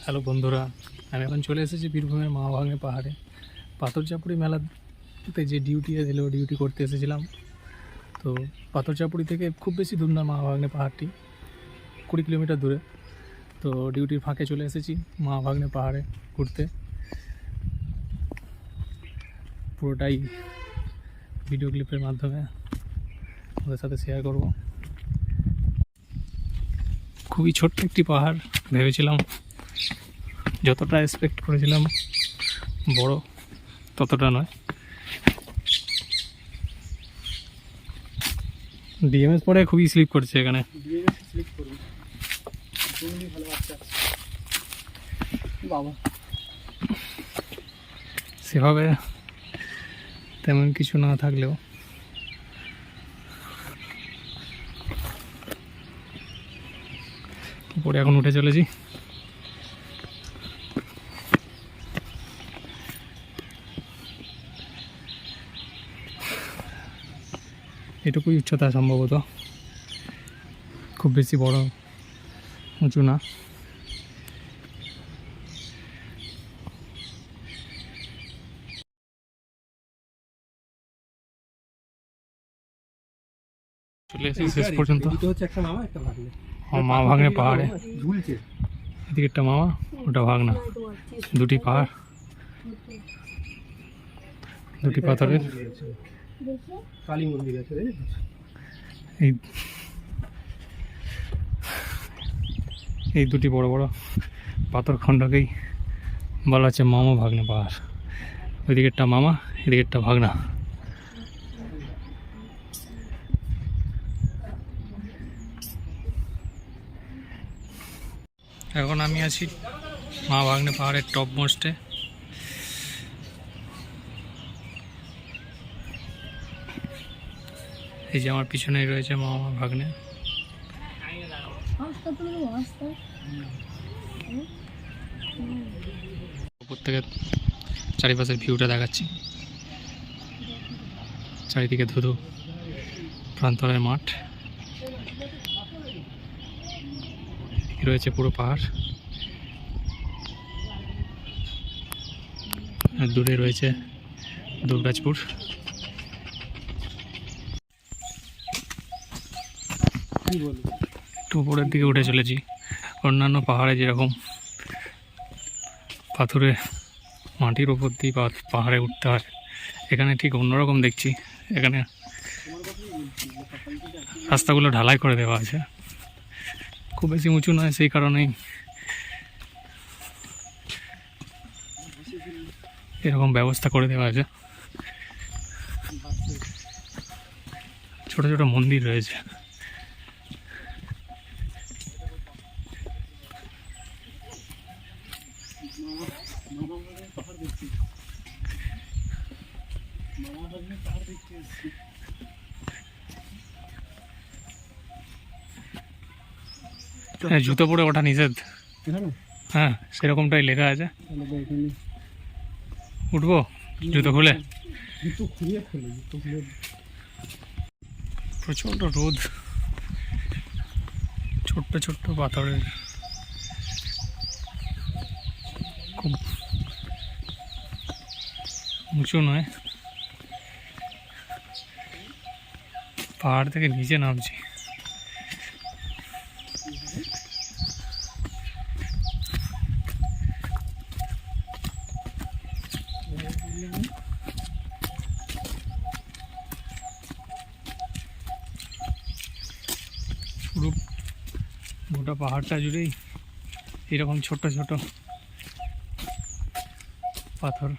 Hello বন্ধুরা, আমি এখন চলে এসেছি বীরভূমের মাওভাঙে পাহাড়ে। পাথরচাপড়ি মেলাতে যে ডিউটি করতে এসেছিলাম। তো পাথরচাপড়ি থেকে খুব বেশি দূর না মাওভাঙে পাহাড়টি, 20 কিলোমিটার দূরে। তো ডিউটির ফাঁকে চলে এসেছি মাওভাঙে পাহাড়ে ঘুরতে। পুরোটাই ভিডিও ক্লিপের মাধ্যমে ওদের সাথে শেয়ার করব। খুবই ছোট্ট একটি পাহাড়, ভেবেছিলাম যতটা এক্সপেক্ট করেছিলাম বড় ততটা নয়। ডিএমএস পরে খুবই স্লিপ করছে এখানে। সেভাবে তেমন কিছু না থাকলেও উপরে এখন উঠে চলেছি। এটুকুই উচ্চতা, সম্ভবত খুব বেশি বড় উঁচু না। চলে এসেছি শেষ পর্যন্ত মাওভাঙে পাহাড়ে। এদিকে একটা মামা, ওটা ভাগনা, দুটি পাহাড়, দুটি পাথরের। কালী মন্দির আছে, এই দুটি বড় বড় পাথর খণ্ডকেই বলা হচ্ছে মামা ভাগ্নে পাহাড়। ওইদিকে একটা মামা, এদিকে একটা ভাগনা। এখন আমি আছি মা ভাগ্নে পাহাড়ের টপ মোস্টে। এই যে আমার পিছনেই রয়েছে মামা ভাগ্নে। উপর থেকে চারিপাশের ভিউটা দেখাচ্ছি। চারিদিকে ধুধু প্রান্তরের মাঠ, রয়েছে পুরো পাহাড়, আর দূরে রয়েছে দুর্গাজপুর। একটু উপরের দিকে উঠে চলেছি। অন্যান্য পাহাড়ে যেরকম পাথুরে মাটির ওপর দিয়ে পাহাড়ে উঠতে হয়, এখানে ঠিক অন্যরকম দেখছি। এখানে রাস্তাগুলো ঢালাই করে দেওয়া আছে, খুব বেশি উঁচু নয়, সেই কারণেই এরকম ব্যবস্থা করে দেওয়া আছে। ছোট ছোট মন্দির রয়েছে। হ্যাঁ, জুতো পরে ওঠা নিষেধ। হ্যাঁ, সেরকমটাই লেখা আছে। উঠবো জুতো খুলে? প্রচন্ড রোদ, ছোট্ট ছোট্ট পাথরের, খুব উঁচু নয়। পাহাড় থেকে নিচে নামছি। পুরো গোটা পাহাড়টা জুড়েই এরকম ছোট ছোট পাথর।